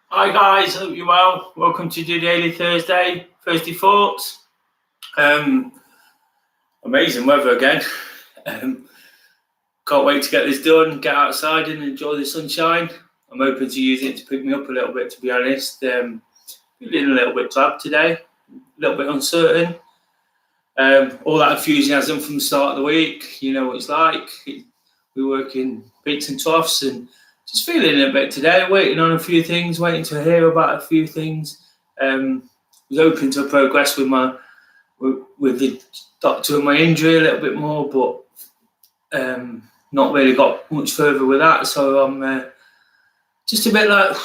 Hi guys, hope you're well. Welcome to DOdaily Thursday Thoughts. Amazing weather again. Can't wait to get this done, get outside and enjoy the sunshine. I'm hoping to use it to pick me up a little bit, to be honest. Feeling a little bit drab today, a little bit uncertain. All that enthusiasm from the start of the week, you know what it's like. We work in peaks and troughs, and just feeling a bit today, waiting on a few things, waiting to hear about a few things. Was hoping to progress with the doctor and my injury a little bit more, but not really got much further with that. So I'm just a bit like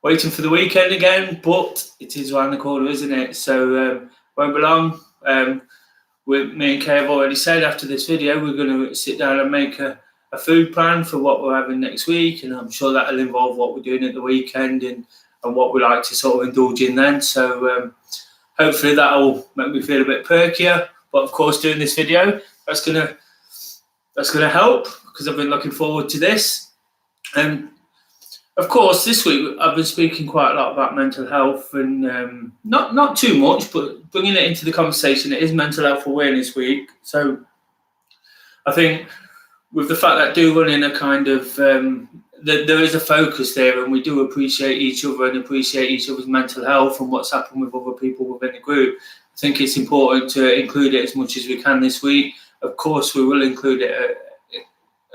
waiting for the weekend again, but it is around the corner, isn't it? So won't be long. Me and Kay have already said after this video we're going to sit down and make a food plan for what we're having next week, and I'm sure that'll involve what we're doing at the weekend and what we like to sort of indulge in then. So hopefully that'll make me feel a bit perkier. But of course, doing this video, that's gonna help, because I've been looking forward to this. And of course, this week I've been speaking quite a lot about mental health, and not too much, but bringing it into the conversation. It is Mental Health Awareness Week, so I think with the fact that do run in a kind of there is a focus there, and we do appreciate each other and appreciate each other's mental health and what's happened with other people within the group. I think it's important to include it as much as we can this week. Of course, we will include it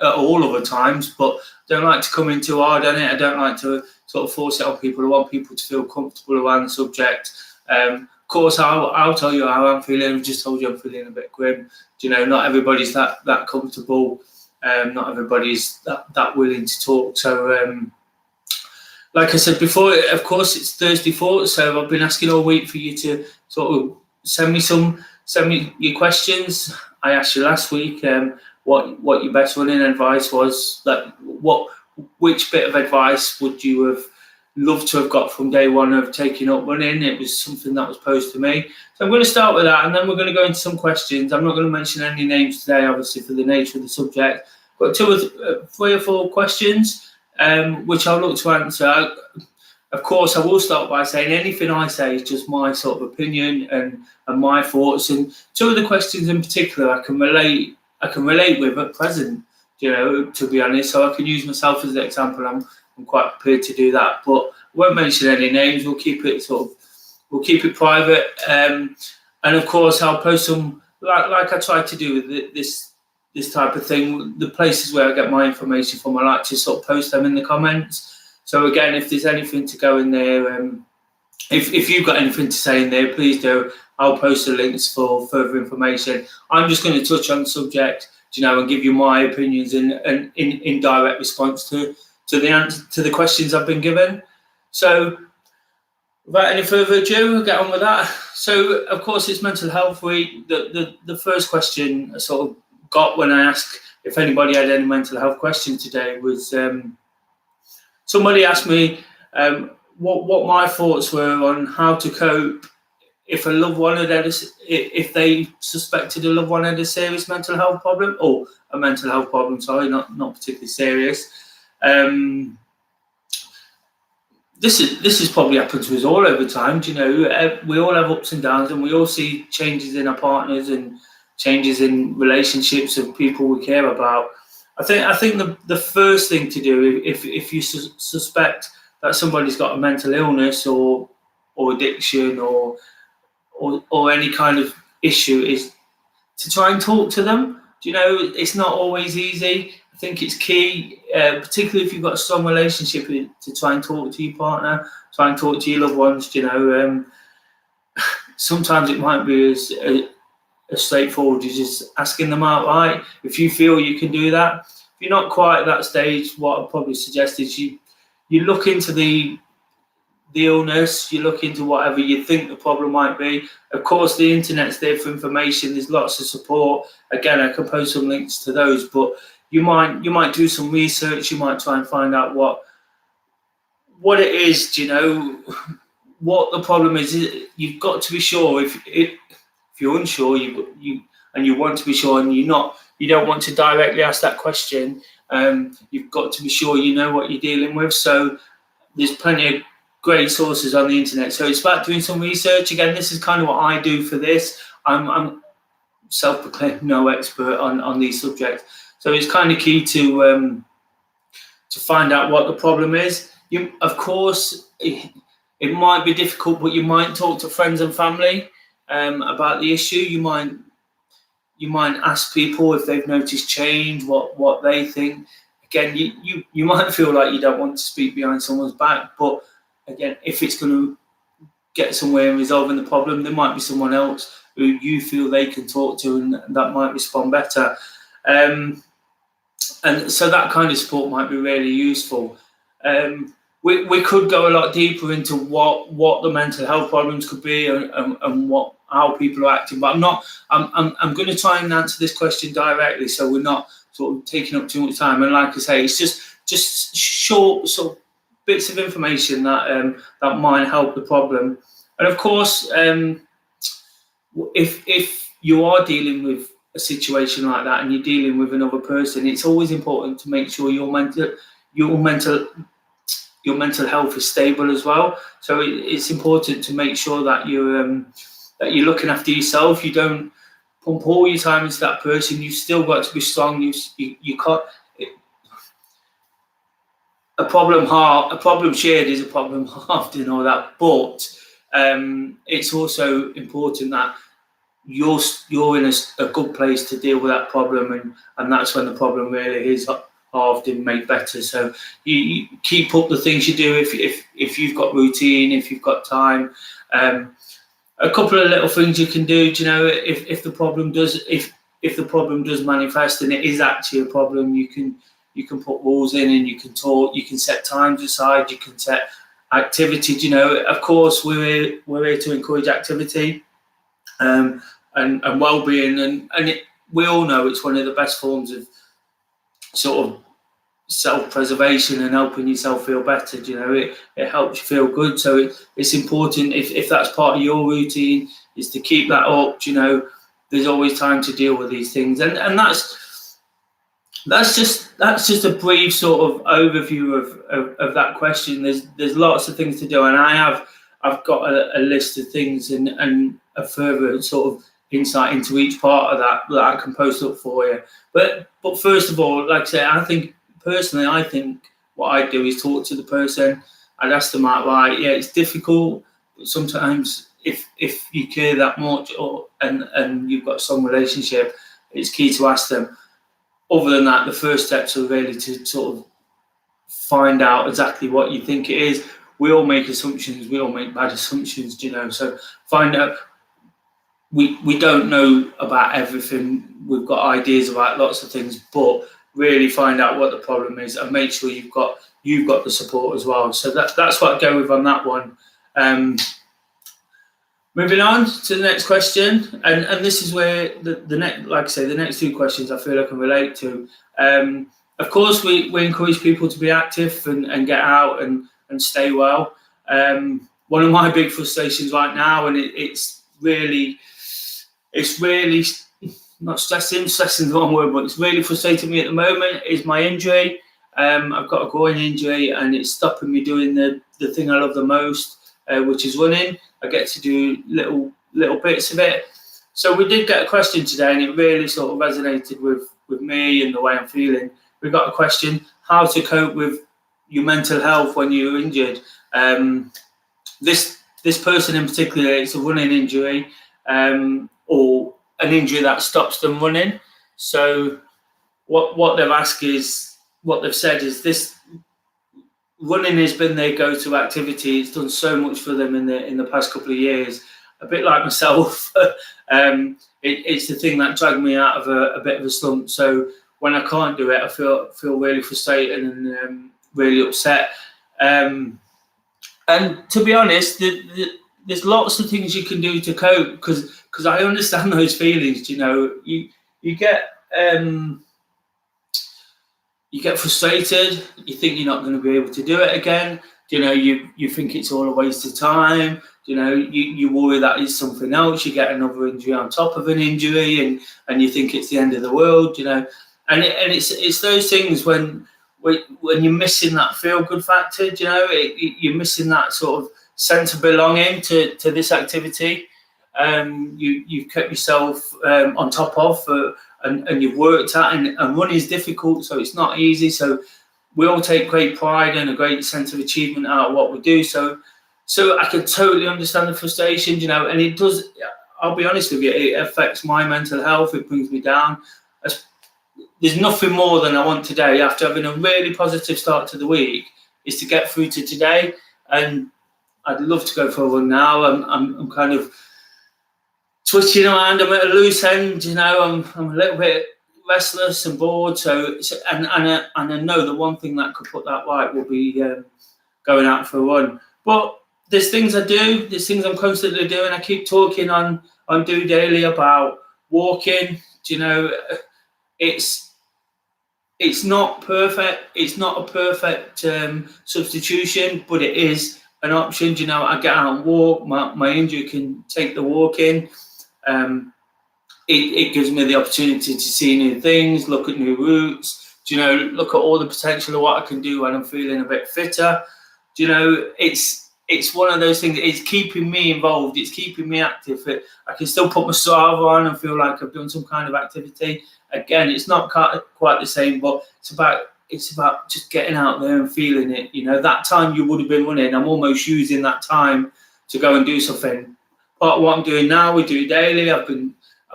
at all other times, but I don't like to come in too hard on it. I don't like to sort of force it on people. I want people to feel comfortable around the subject. Of course, I'll tell you how I'm feeling. I've just told you I'm feeling a bit grim. You know, not everybody's that comfortable. Not everybody's that willing to talk. So, like I said before, of course, it's Thursday Thoughts. So I've been asking all week for you to sort of send me your questions. I asked you last week what your best running advice was. Like, which bit of advice would you have loved to have got from day one of taking up running? It was something that was posed to me. So I'm going to start with that, and then we're going to go into some questions. I'm not going to mention any names today, obviously, for the nature of the subject. But 3 or 4 questions, which I'll look to answer. Of course, I will start by saying anything I say is just my sort of opinion and my thoughts. And 2 of the questions in particular I can relate with at present, you know, to be honest. So I can use myself as an example. I'm quite prepared to do that, but I won't mention any names. We'll keep it private. And of course, I'll post some, like I try to do with this type of thing. The places where I get my information from, I like to sort of post them in the comments. So again, if there's anything to go in there, if you've got anything to say in there, please do. I'll post the links for further information. I'm just going to touch on the subject, you know, and give you my opinions in direct response to the questions I've been given. So without any further ado, we'll get on with that. So of course, it's Mental Health Week. The first question I sort of got when I asked if anybody had any mental health questions today was somebody asked me what my thoughts were on how to cope if a loved one if they suspected a loved one had a serious mental health problem, or a mental health problem, sorry, not particularly serious. This is probably happened to us all over time. You know, we all have ups and downs, and we all see changes in our partners and changes in relationships of people we care about. I think the first thing to do, if you suspect that somebody's got a mental illness or addiction or any kind of issue, is to try and talk to them. You know, it's not always easy. I think it's key, particularly if you've got a strong relationship, to try and talk to your partner, try and talk to your loved ones. You know, sometimes it might be as straightforward as just asking them outright. If you feel you can do that, if you're not quite at that stage, what I'd probably suggest is you look into the illness, you look into whatever you think the problem might be. Of course, the internet's there for information. There's lots of support. Again, I can post some links to those, but you might do some research. You might try and find out what it is. You know, what the problem is. You've got to be sure. If you're unsure, you want to be sure, and you don't want to directly ask that question, You've got to be sure you know what you're dealing with. So there's plenty of great sources on the internet. So it's about doing some research. Again, this is kind of what I do for this. I'm self-proclaimed no expert on these subjects. So it's kind of key to find out what the problem is. Of course, it might be difficult, but you might talk to friends and family about the issue. You might ask people if they've noticed change, what they think. Again, you might feel like you don't want to speak behind someone's back, but again, if it's going to get somewhere in resolving the problem, there might be someone else who you feel they can talk to, and that might respond better. And so that kind of support might be really useful. We could go a lot deeper into what the mental health problems could be and how people are acting, but I'm going to try and answer this question directly, so we're not sort of taking up too much time. And like I say, it's just short sort of bits of information that might help the problem. And of course, if you are dealing with a situation like that and you're dealing with another person, it's always important to make sure your mental health is stable as well. So it's important to make sure that you're looking after yourself. You don't pump all your time into that person. You've still got to be strong. You can't. A problem shared is a problem halved and all that. But it's also important that you're in a good place to deal with that problem, and that's when the problem really is halved and made better. So you keep up the things you do if you've got routine, if you've got time. A couple of little things you can do. If the problem does manifest and it is actually a problem, you can put rules in and you can talk. You can set times aside. You can set activity. Of course, we're here to encourage activity and well-being, and we all know it's one of the best forms of sort of self-preservation and helping yourself feel better. It helps you feel good. So it's important, if that's part of your routine, is to keep that up. There's always time to deal with these things, and that's just a brief sort of overview of that question. There's lots of things to do, and I've got a list of things and a further sort of insight into each part of that I can post up for you. But first of all, like I say, I think what I'd do is talk to the person. I'd ask them outright. Yeah, it's difficult, but sometimes if you care that much and you've got some relationship, it's key to ask them. Other than that, the first steps are really to sort of find out exactly what you think it is. We all make assumptions. We all make bad assumptions, so find out. We don't know about everything. We've got ideas about lots of things, but really find out what the problem is and make sure you've got the support as well. So that's what I go with on that one. Moving on to the next question, and this is where the next, like I say, the next two questions I feel I can relate to. Of course, we encourage people to be active and get out and stay well. One of my big frustrations right now, and it's really not stressing is the wrong word, but it's really frustrating me at the moment, is my injury. I've got a groin injury and it's stopping me doing the thing I love the most, which is running. I get to do little bits of it. So we did get a question today and it really sort of resonated with me and the way I'm feeling. We got a question: how to cope with your mental health when you're injured. This person in particular, it's a running injury, or an injury that stops them running. So what they've said is this: running has been their go-to activity. It's done so much for them in the past couple of years. A bit like myself, it's the thing that dragged me out of a bit of a slump. So when I can't do it, I feel really frustrated and really upset. And to be honest, there's lots of things you can do to cope, because I understand those feelings. You get frustrated. You think you're not going to be able to do it again. You think it's all a waste of time. You worry that it's something else. You get another injury on top of an injury, and you think it's the end of the world. And it's those things when you're missing that feel good factor, you're missing that sort of sense of belonging to this activity. You've kept yourself on top of, and you've worked at, and running is difficult, so it's not easy. So we all take great pride and a great sense of achievement out of what we do. So I can totally understand the frustration, and it does. I'll be honest with you, it affects my mental health. It brings me down. There's nothing more than I want today, after having a really positive start to the week, is to get through to today. And I'd love to go for a run now. I'm kind of twitching around. I'm at a loose end, I'm a little bit restless and bored. And I know the one thing that could put that right will be going out for a run. But there's things I do. There's things I'm constantly doing. I keep talking on DOdaily about walking. It's not perfect. It's not a perfect substitution, but it is an option. I get out and walk. My injury can take the walk in. It gives me the opportunity to see new things, look at new routes. Look at all the potential of what I can do when I'm feeling a bit fitter. It's one of those things. It's keeping me involved. It's keeping me active. I can still put my Strava on and feel like I've done some kind of activity. Again, it's not quite the same, but it's about just getting out there and feeling it. That time you would have been running, I'm almost using that time to go and do something. Part of what I'm doing now, we do daily. I've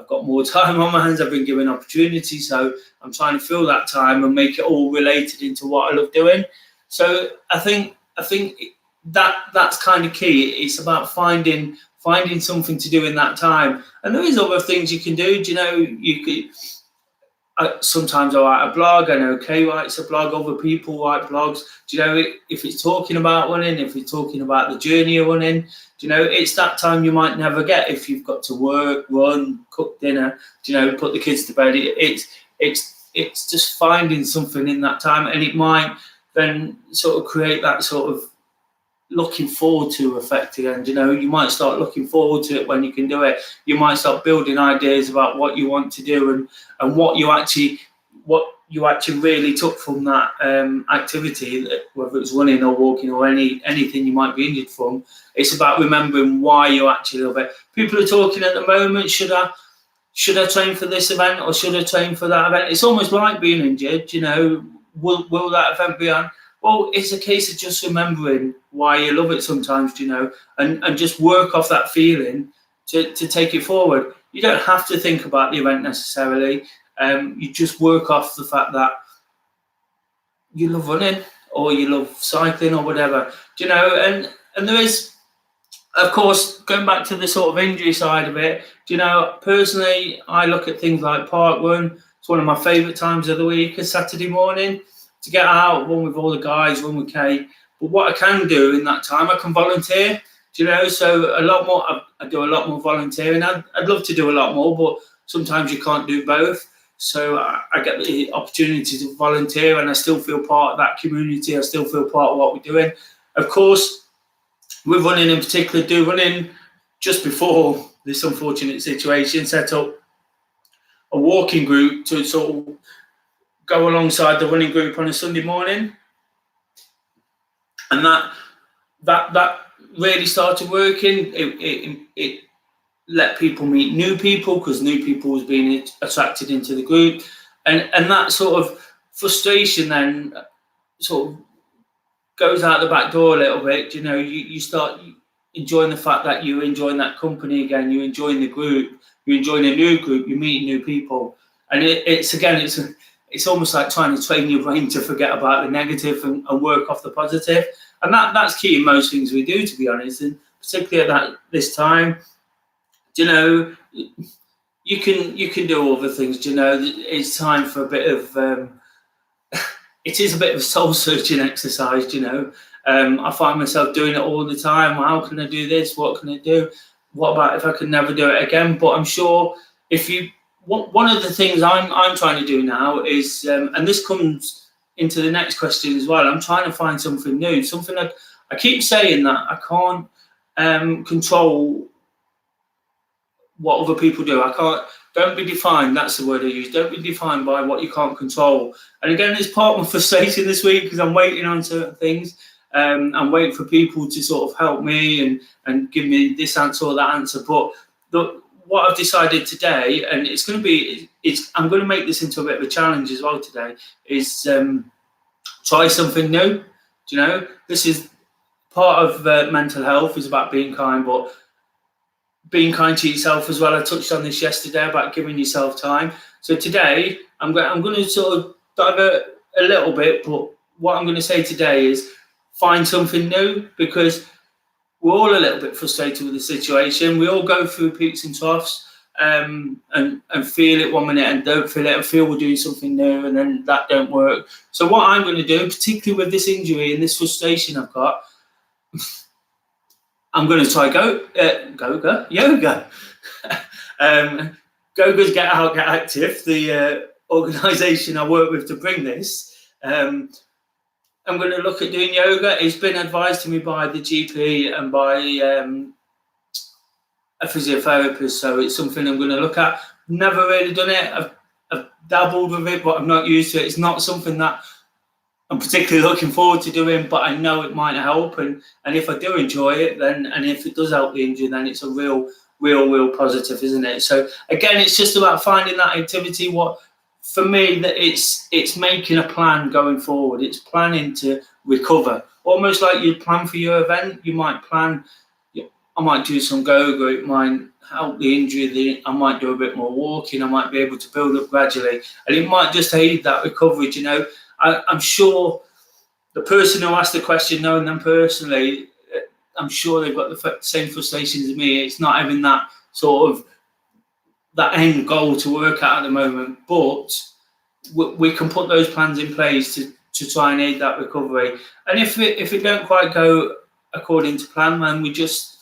got more time on my hands. I've been given opportunities, so I'm trying to fill that time and make it all related into what I love doing. So I think that's kind of key. It's about finding something to do in that time, and there is other things you can do. You could. Sometimes I write a blog. I know Kay writes a blog. Other people write blogs. If it's talking about running, if it's talking about the journey of running, it's that time you might never get if you've got to work, run, cook dinner, put the kids to bed. It's just finding something in that time, and it might then sort of create that sort of looking forward to effect again. You might start looking forward to it when you can do it. You might start building ideas about what you want to do and what you actually really took from that activity, whether it's running or walking or anything you might be injured from. It's about remembering why you actually love it. People are talking at the moment, should I train for this event or should I train for that event? It's almost like being injured, will that event be on? Well, it's a case of just remembering why you love it sometimes, and just work off that feeling to take it forward. You don't have to think about the event necessarily. You just work off the fact that you love running or you love cycling or whatever, and there is, of course, going back to the sort of injury side of it, personally, I look at things like park run. It's one of my favourite times of the week, is Saturday morning, to get out, run with all the guys, run with Kay. But what I can do in that time, I can volunteer, so a lot more. I do a lot more volunteering. I'd love to do a lot more, but sometimes you can't do both. So I get the opportunity to volunteer, and I still feel part of that community. I still feel part of what we're doing. Of course, with running in particular, running just before this unfortunate situation, set up a walking group to sort of go alongside the running group on a Sunday morning, and that really started working. It let people meet new people, because new people was being attracted into the group, and that sort of frustration then sort of goes out the back door a little bit. You start enjoying the fact that you're enjoying that company again. You're enjoying the group. You're enjoying a new group. You're meeting new people, and it's almost like trying to train your brain to forget about the negative and work off the positive. And that's key in most things we do, to be honest. And particularly at this time, you can do other things. It's time for a bit of. It is a bit of a soul searching exercise. I find myself doing it all the time. How can I do this? What can I do? What about if I could never do it again? But I'm sure one of the things I'm trying to do now is, and this comes into the next question as well, I'm trying to find something new, something I keep saying that I can't control what other people do. I can't Don't be defined. That's the word I use. Don't be defined by what you can't control. And again, it's part of my frustration this week because I'm waiting on certain things. I'm waiting for people to sort of help me and give me this answer or that answer. But what I've decided today, and I'm going to make this into a bit of a challenge as well today, is try something new. This is part of mental health, is about being kind, but being kind to yourself as well. I touched on this yesterday about giving yourself time. So today, I'm going to sort of divert a little bit, but what I'm going to say today is find something new, because we're all a little bit frustrated with the situation. We all go through peaks and troughs, and feel it one minute and don't feel it, and feel we're doing something new, and then that don't work. So what I'm going to do, particularly with this injury and this frustration I've got, I'm going to try yoga. Goga's Get Out, Get Active, the organisation I work with to bring this. I'm going to look at doing yoga. It's been advised to me by the GP and by a physiotherapist, so it's something I'm going to look at. Never really done it. I've dabbled with it, but I'm not used to it. It's not something that I'm particularly looking forward to doing, but I know it might help, and if I do enjoy it, then, and if it does help the injury, then it's a real positive, isn't it? So again, it's just about finding that activity. What for me, that it's making a plan going forward. It's planning to recover, almost like you plan for your event. You might plan, I might do some yoga, it might help the injury, I might do a bit more walking, I might be able to build up gradually, and it might just aid that recovery. I'm sure the person who asked the question, knowing them personally, I'm sure they've got the same frustrations as me. It's not having that sort of that end goal to work at the moment, but we can put those plans in place to try and aid that recovery. And if it don't quite go according to plan, then we just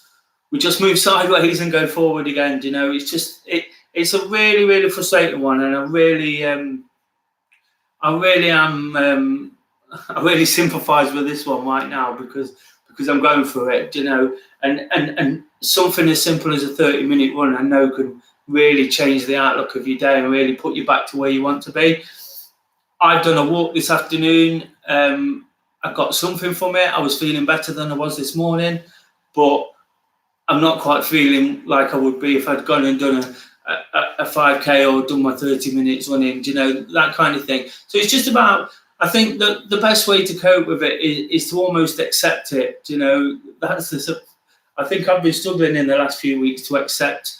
move sideways and go forward again. It's a really frustrating one, and I really sympathise with this one right now because I'm going through it, and something as simple as a 30-minute run I know can really change the outlook of your day and really put you back to where you want to be. I've done a walk this afternoon. I got something from it. I was feeling better than I was this morning, but I'm not quite feeling like I would be if I'd gone and done a 5K or done my 30 minutes running, that kind of thing. So it's just about, I think that the best way to cope with it is to almost accept it. I think I've been struggling in the last few weeks to accept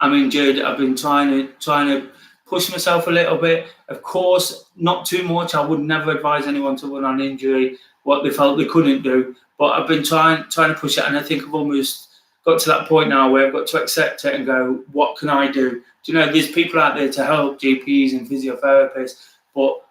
I'm injured. I've been trying to push myself a little bit. Of course, not too much. I would never advise anyone to run on injury, what they felt they couldn't do. But I've been trying to push it, and I think I've almost got to that point now where I've got to accept it and go, what can I do? There's people out there to help, GPs and physiotherapists, but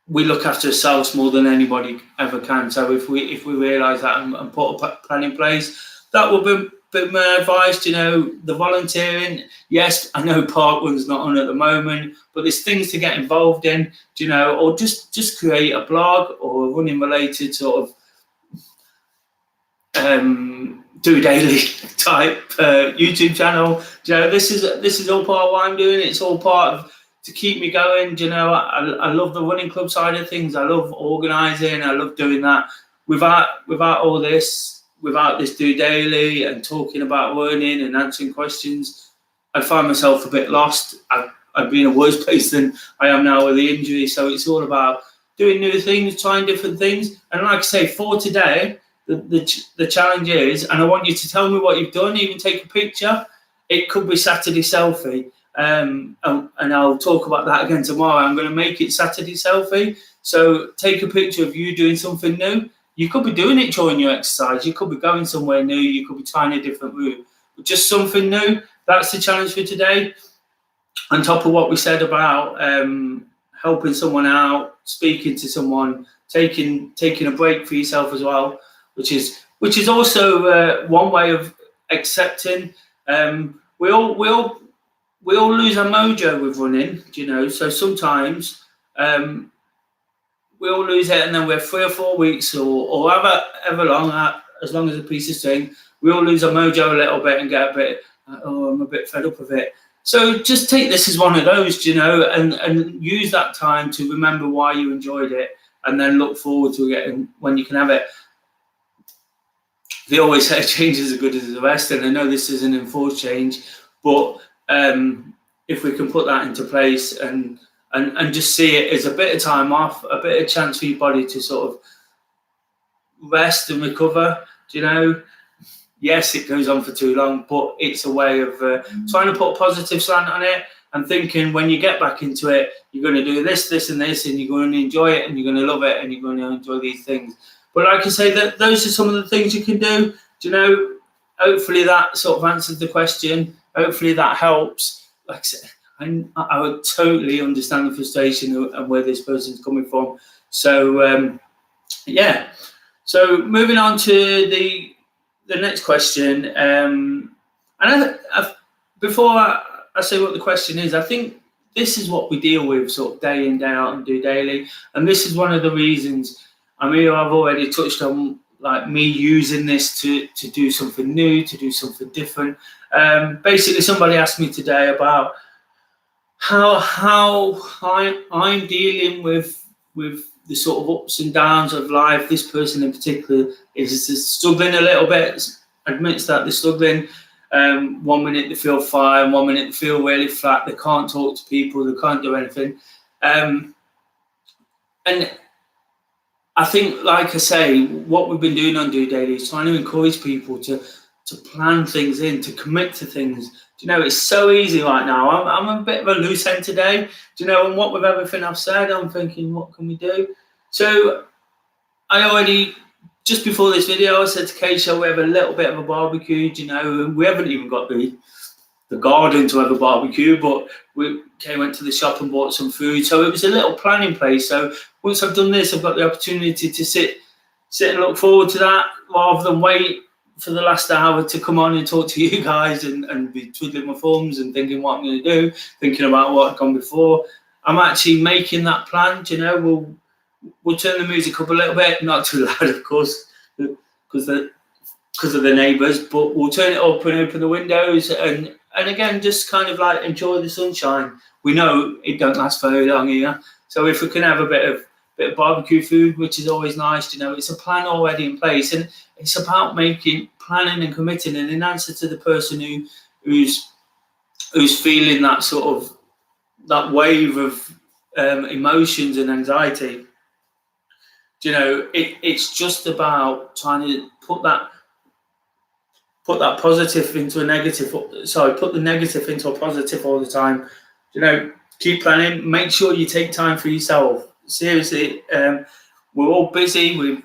we look after ourselves more than anybody ever can. So if we realise that and put a plan in place, that will be my advice. The volunteering, yes, I know Parkland's not on at the moment, but there's things to get involved in, or just create a blog or a running related sort of DOdaily type YouTube channel. This is all part of what I'm doing. It's all part of to keep me going. I love the running club side of things. I love organising. I love doing that. Without all this, without this DOdaily and talking about running and answering questions, I'd find myself a bit lost. I'd be in a worse place than I am now with the injury. So it's all about doing new things, trying different things. And like I say, for today, the challenge is, and I want you to tell me what you've done, even take a picture. It could be Saturday selfie. And I'll talk about that again tomorrow. I'm going to make it Saturday selfie. So take a picture of you doing something new. You could be doing it during your exercise. You could be going somewhere new. You could be trying a different route. But just something new. That's the challenge for today. On top of what we said about helping someone out, speaking to someone, taking a break for yourself as well, which is also one way of accepting. We all lose our mojo with running, so sometimes we all lose it, and then we're 3 or 4 weeks or ever long, as long as a piece of string, we all lose our mojo a little bit and get a bit oh, I'm a bit fed up of it. So just take this as one of those, and use that time to remember why you enjoyed it, and then look forward to it when you can have it. They always say change is as good as the rest, and I know this is an enforced change, but if we can put that into place and just see it as a bit of time off, a bit of chance for your body to sort of rest and recover, yes, it goes on for too long, but it's a way of trying to put a positive slant on it and thinking when you get back into it, you're going to do this, this, and this, and you're going to enjoy it, and you're going to love it, and you're going to enjoy these things. But like I say, that those are some of the things you can do. Hopefully that sort of answers the question. Hopefully that helps. Like I said, I would totally understand the frustration and where this person's coming from. So yeah. So moving on to the next question, and before I say what the question is, I think this is what we deal with sort of day in, day out and do daily, and this is one of the reasons. I mean, I've already touched on like me using this to do something new, to do something different. Basically, somebody asked me today about how I'm dealing with the sort of ups and downs of life. This person in particular is struggling a little bit, admits that they're struggling. 1 minute they feel fine, 1 minute they feel really flat, they can't talk to people, they can't do anything. And I think, like I say, what we've been doing on DOdaily is trying to encourage people to plan things in, to commit to things. It's so easy right now. I'm a bit of a loose end today, and what with everything I've said, I'm thinking, what can we do? So I already, just before this video, I said to Keisha, we have a little bit of a barbecue, and we haven't even got the garden to have a barbecue, but we went to the shop and bought some food. So it was a little plan in place. So once I've done this, I've got the opportunity to sit and look forward to that rather than wait for the last hour to come on and talk to you guys and be twiddling my thumbs and thinking what I'm going to do, thinking about what I've gone before. I'm actually making that plan. We'll turn the music up a little bit, not too loud, of course, because of the neighbours, but we'll turn it up and open the windows and again, just kind of like enjoy the sunshine. We know it don't last very long here, so if we can have a bit of barbecue food, which is always nice, it's a plan already in place, and it's about planning and committing. And in answer to the person who's feeling that sort of that wave of emotions and anxiety, it's just about trying to put that positive into a negative. Put the negative into a positive all the time. Keep planning. Make sure you take time for yourself. Seriously, we're all busy with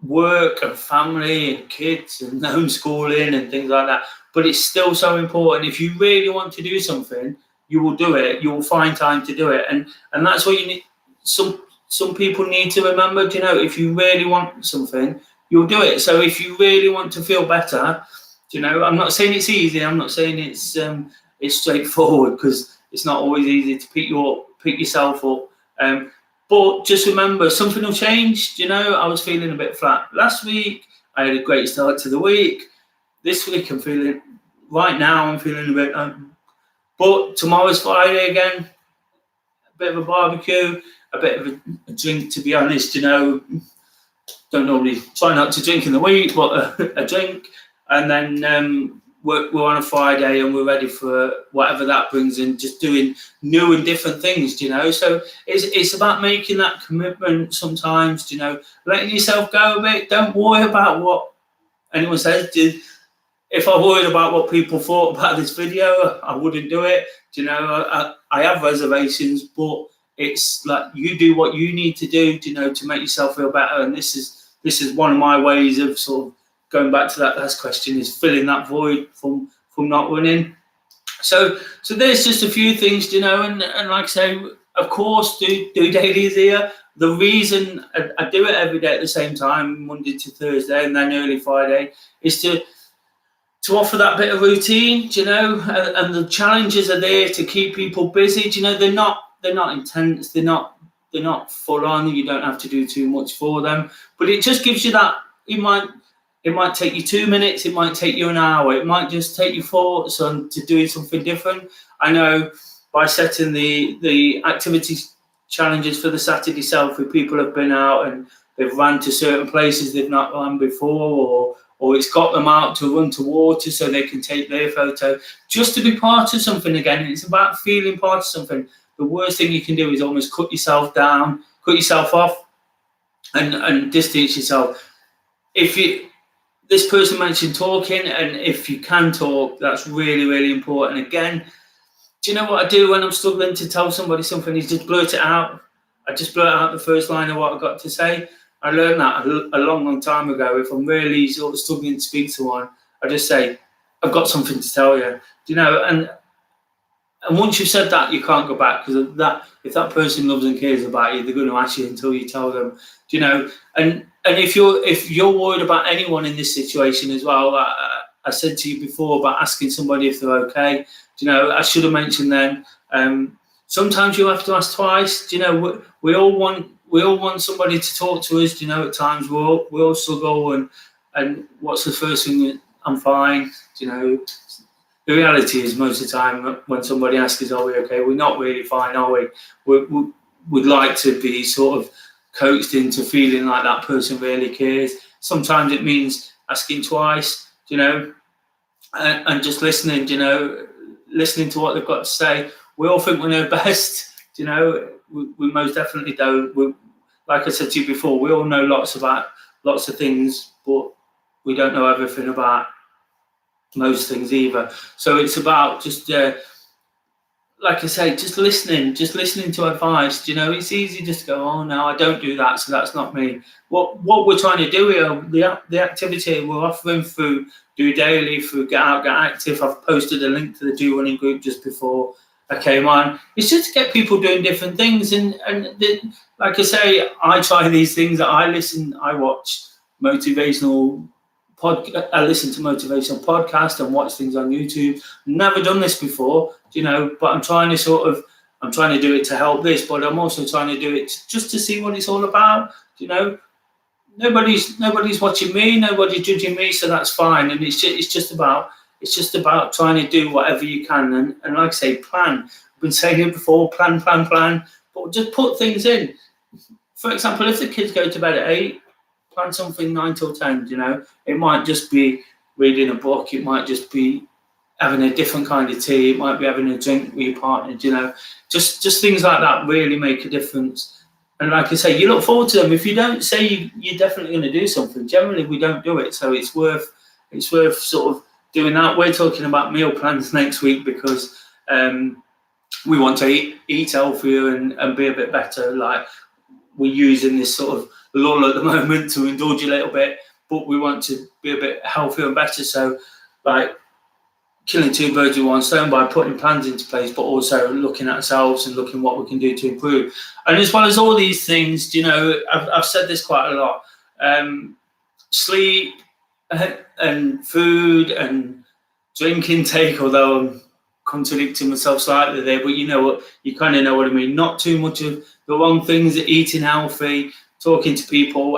work and family and kids and homeschooling and things like that. But it's still so important. If you really want to do something, you will do it. You will find time to do it, and that's what you need. Some people need to remember. If you really want something, you'll do it. So if you really want to feel better, I'm not saying it's easy. I'm not saying it's straightforward, because it's not always easy to pick yourself up. But just remember, something will change. I was feeling a bit flat last week. I had a great start to the week. This week right now I'm feeling a bit, but tomorrow's Friday again, a bit of a barbecue, a bit of a drink, to be honest. Don't normally try not to drink in the week, but a drink. And then we're on a Friday and we're ready for whatever that brings in, just doing new and different things, So it's about making that commitment sometimes, letting yourself go a bit. Don't worry about what anyone says. If I worried about what people thought about this video, I wouldn't do it. I have reservations, but it's like you do what you need to do, to make yourself feel better. And this is one of my ways of sort of going back to that last question, is filling that void from not running. So there's just a few things, and like I say, of course, DOdaily is here. The reason I do it every day at the same time, Monday to Thursday, and then early Friday, is to offer that bit of routine, and the challenges are there to keep people busy. They're not intense, they're not full on. You don't have to do too much for them, but it just gives you that. You might It might take you 2 minutes, it might take you an hour, it might just take you thoughts on to doing something different. I know by setting the activity challenges for the Saturday selfie, people have been out and they've run to certain places they've not run before, or it's got them out to run to water so they can take their photo, just to be part of something again. It's about feeling part of something. The worst thing you can do is almost cut yourself down, cut yourself off, and distance yourself. This person mentioned talking, and if you can talk, that's really, really important. Again, do you know what I do when I'm struggling to tell somebody something? Is just blurt it out. I just blurt out the first line of what I've got to say. I learned that a long, long time ago. If I'm really sort of struggling to speak to someone, I just say, I've got something to tell you. Do you know? And once you've said that, you can't go back, because that, if that person loves and cares about you, they're going to ask you until you tell them. Do you know? And if you're worried about anyone in this situation as well, I said to you before about asking somebody if they're okay. Do you know? I should have mentioned then. Sometimes you have to ask twice. Do you know? We all want somebody to talk to us. Do you know? At times we all struggle, and what's the first thing? I'm fine. Do you know? The reality is, most of the time when somebody asks us, are we okay? We're not really fine, are we? We'd like to be sort of coaxed into feeling like that person really cares. Sometimes it means asking twice, you know, and just listening, you know, listening to what they've got to say. We all think we know best, you know. We most definitely don't. Like I said to you before, we all know lots of things, but we don't know everything about most things either. So it's about just like I say, just listening to advice. You know, it's easy just to go, oh no, I don't do that, so that's not me. What we're trying to do here, the activity we're offering through DOdaily, through Get Out, Get Active. I've posted a link to the Do Running group just before I came on. It's just to get people doing different things, and like I say, I try these things. I watch motivational I listen to motivational podcasts and watch things on YouTube. Never done this before, you know, but I'm trying to do it to help this, but I'm also trying to do it just to see what it's all about. You know, nobody's watching me, nobody's judging me, so that's fine. And it's just about trying to do whatever you can, and like I say, plan. I've been saying it before, plan, but just put things in. For example, if the kids go to bed at 8, plan something 9 till 10, you know. It might just be reading a book, it might just be having a different kind of tea, it might be having a drink with your partner, you know. Just things like that really make a difference. And like I say, you look forward to them. If you don't say you're definitely going to do something, generally we don't do it. So it's worth sort of doing that. We're talking about meal plans next week because we want to eat healthier and be a bit better. Like, we're using this sort of lull at the moment to indulge a little bit, but we want to be a bit healthier and better. So, like, killing two birds with one stone by putting plans into place, but also looking at ourselves and looking what we can do to improve. And as well as all these things, you know, I've said this quite a lot. Sleep and food and drink intake, although I'm contradicting myself slightly there, but you know what, you kind of know what I mean. Not too much of the wrong things, eating healthy, talking to people.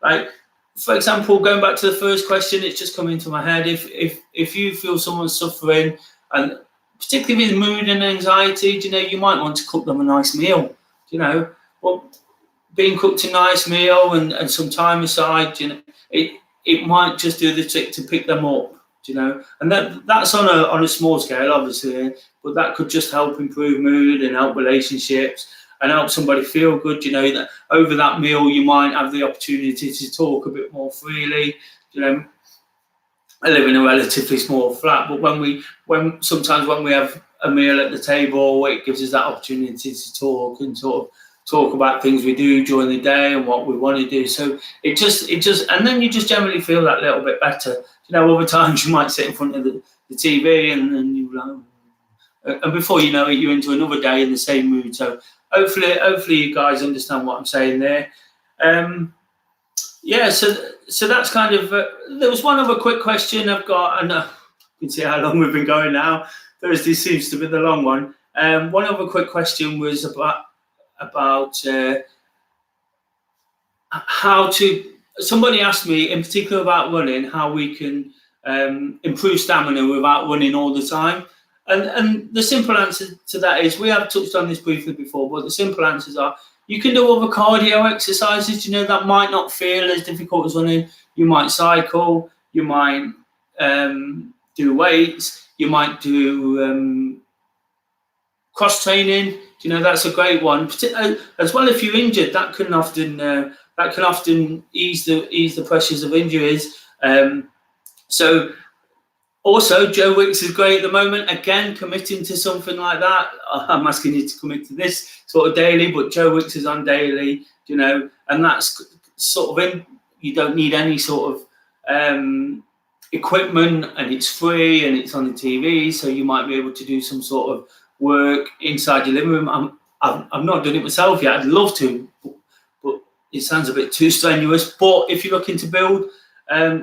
Like, for example, going back to the first question, it's just come into my head. If you feel someone's suffering, and particularly with mood and anxiety, you know, you might want to cook them a nice meal. You know, well, being cooked a nice meal and some time aside, you know, it might just do the trick to pick them up. You know, and that's on a small scale, obviously, but that could just help improve mood and help relationships and help somebody feel good. You know, that over that meal you might have the opportunity to talk a bit more freely. You know, I live in a relatively small flat, but sometimes when we have a meal at the table, it gives us that opportunity to talk and sort of talk about things we do during the day and what we want to do. So it just and then you just generally feel that little bit better. You know, other times you might sit in front of the TV and you and before you know it, you're into another day in the same mood. So hopefully you guys understand what I'm saying there. Yeah, so that's kind of. There was one other quick question I've got, and you can see how long we've been going now. Thursday seems to be the long one. One other quick question was about how to somebody asked me in particular about running, how we can improve stamina without running all the time. And the simple answer to that is, we have touched on this briefly before, but the simple answers are, you can do other cardio exercises, that might not feel as difficult as running. You might cycle, you might do weights, you might do cross training. That's a great one. As well, if you're injured, that can often ease the pressures of injuries. So also, Joe Wicks is great at the moment. Again, committing to something like that. I'm asking you to commit to this sort of daily, but Joe Wicks is on daily, and that's sort of you don't need any sort of equipment, and it's free and it's on the TV, so you might be able to do some sort of work inside your living room. I've not done it myself yet. I'd love to, but it sounds a bit too strenuous. But if you're looking to build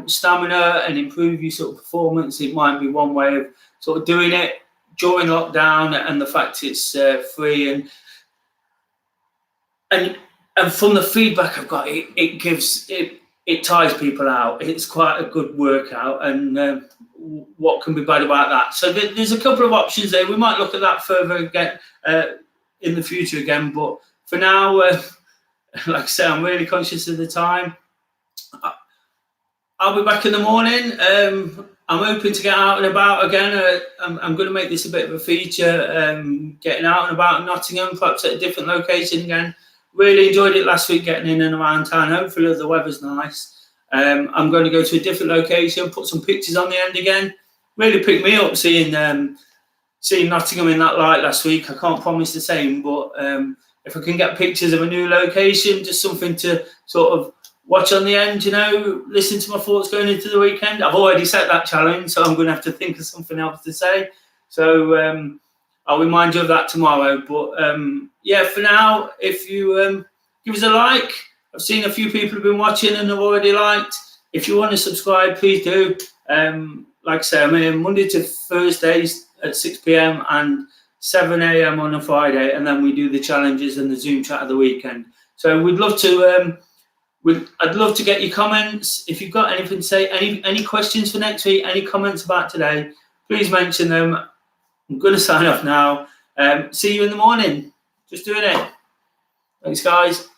stamina and improve your sort of performance, it might be one way of sort of doing it during lockdown, and the fact it's free, and from the feedback I've got, it tires people out. It's quite a good workout, and what can be bad about that? So there's a couple of options there. We might look at that further again in the future again, but for now, like I say, I'm really conscious of the time. I'll be back in the morning. I'm hoping to get out and about again. I'm going to make this a bit of a feature, getting out and about in Nottingham, perhaps at a different location again. Really enjoyed it last week, getting in and around town. Hopefully the weather's nice. I'm going to go to a different location, put some pictures on the end again. Really picked me up seeing Nottingham in that light last week. I can't promise the same, but if I can get pictures of a new location, just something to sort of watch on the end, listen to my thoughts going into the weekend. I've already set that challenge, so I'm going to have to think of something else to say. So I'll remind you of that tomorrow. But for now, if you give us a like. I've seen a few people have been watching and have already liked. If you want to subscribe, please do. Like I say, I'm here Monday to Thursdays at 6 p.m. and 7 a.m. on a Friday, and then we do the challenges and the Zoom chat of the weekend. So we'd love to. I'd love to get your comments. If you've got anything to say, any questions for next week, any comments about today, please mention them. I'm going to sign off now. See you in the morning. Just doing it. Thanks, guys.